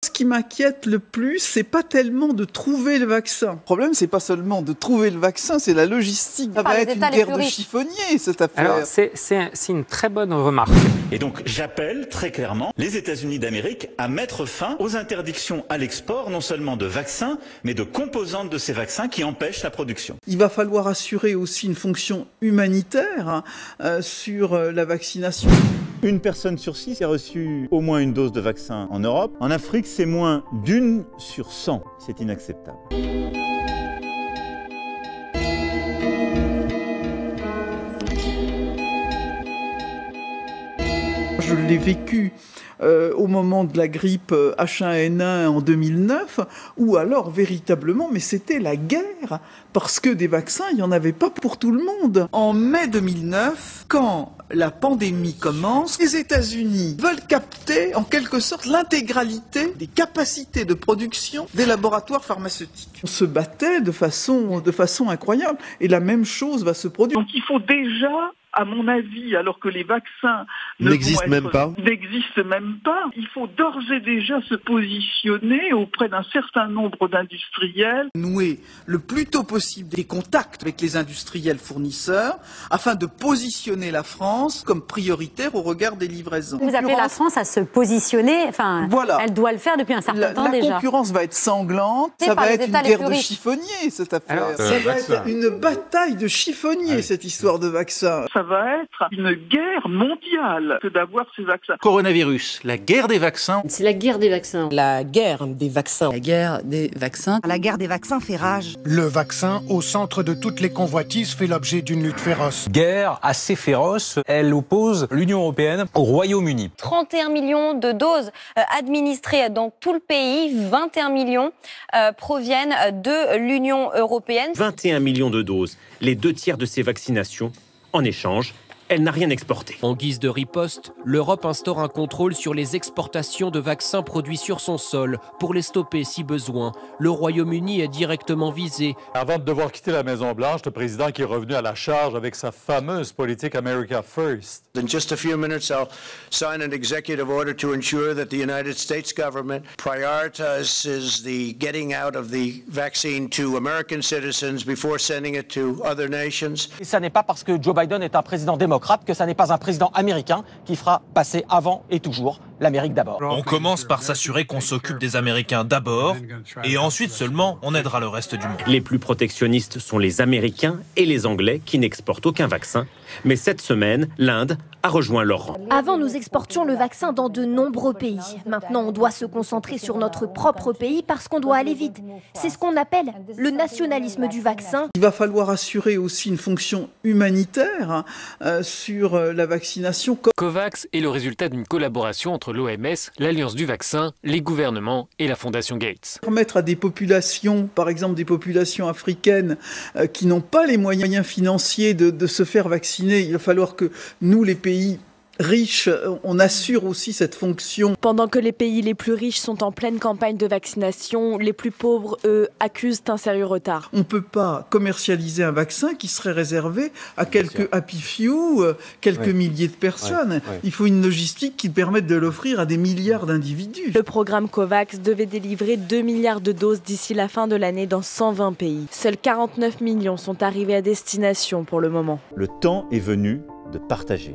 Ce qui m'inquiète le plus, c'est pas tellement de trouver le vaccin. Le problème, c'est pas seulement de trouver le vaccin, c'est la logistique. Ça va être une guerre de chiffonniers, cette affaire. Alors, c'est une très bonne remarque. Et donc, j'appelle très clairement les États-Unis d'Amérique à mettre fin aux interdictions à l'export, non seulement de vaccins, mais de composantes de ces vaccins qui empêchent la production. Il va falloir assurer aussi une fonction humanitaire sur la vaccination. Une personne sur 6 a reçu au moins une dose de vaccin en Europe. En Afrique, c'est moins d'1 sur 100. C'est inacceptable. Je l'ai vécu au moment de la grippe H1N1 en 2009, ou alors véritablement, mais c'était la guerre, parce que des vaccins, il n'y en avait pas pour tout le monde. En mai 2009, quand la pandémie commence, les États-Unis veulent capter en quelque sorte l'intégralité des capacités de production des laboratoires pharmaceutiques. On se battait de façon incroyable, et la même chose va se produire. Donc il faut déjà, à mon avis, alors que les vaccins n'existent même pas, il faut d'ores et déjà se positionner auprès d'un certain nombre d'industriels, nouer le plus tôt possible des contacts avec les industriels fournisseurs, afin de positionner la France comme prioritaire au regard des livraisons. Vous appelez la France à se positionner, enfin, voilà. Elle doit le faire depuis un certain temps déjà. La concurrence va être sanglante, ça va être une guerre de chiffonniers, cette affaire. Alors, ça va être une bataille de chiffonniers, cette histoire de vaccin. Ça va être une guerre mondiale que d'avoir ces vaccins. Coronavirus, la guerre des vaccins. C'est la guerre des vaccins. La guerre des vaccins. La guerre des vaccins. La guerre des vaccins fait rage. Le vaccin, au centre de toutes les convoitises, fait l'objet d'une lutte féroce. Guerre assez féroce, elle oppose l'Union européenne au Royaume-Uni. 31 millions de doses administrées dans tout le pays, 21 millions proviennent de l'Union européenne. 21 millions de doses, les 2/3 de ces vaccinations. En échange, elle n'a rien exporté. En guise de riposte, l'Europe instaure un contrôle sur les exportations de vaccins produits sur son sol pour les stopper si besoin. Le Royaume-Uni est directement visé. Avant de devoir quitter la Maison-Blanche, le président qui est revenu à la charge avec sa fameuse politique America First. In just a few minutes, I'll sign an executive order to ensure that the United States government prioritizes the getting out of the vaccine to American citizens before sending it to other nations. Et ça n'est pas parce que Joe Biden est un président démocrate que ça n'est pas un président américain qui fera passer avant et toujours l'Amérique d'abord. On commence par s'assurer qu'on s'occupe des Américains d'abord, et ensuite seulement on aidera le reste du monde. Les plus protectionnistes sont les Américains et les Anglais qui n'exportent aucun vaccin. Mais cette semaine, l'Inde a rejoint leur rang. Avant, nous exportions le vaccin dans de nombreux pays. Maintenant, on doit se concentrer sur notre propre pays parce qu'on doit aller vite. C'est ce qu'on appelle le nationalisme du vaccin. Il va falloir assurer aussi une fonction humanitaire sur la vaccination. COVAX est le résultat d'une collaboration entre l'OMS, l'Alliance du vaccin, les gouvernements et la Fondation Gates. Permettre à des populations, par exemple des populations africaines, qui n'ont pas les moyens financiers de se faire vacciner, il va falloir que nous, les pays riches, on assure aussi cette fonction. Pendant que les pays les plus riches sont en pleine campagne de vaccination, les plus pauvres, eux, accusent un sérieux retard. On ne peut pas commercialiser un vaccin qui serait réservé à quelques happy few, quelques milliers de personnes. Il faut une logistique qui permette de l'offrir à des milliards d'individus. Le programme COVAX devait délivrer 2 milliards de doses d'ici la fin de l'année dans 120 pays. Seuls 49 millions sont arrivés à destination pour le moment. Le temps est venu de partager.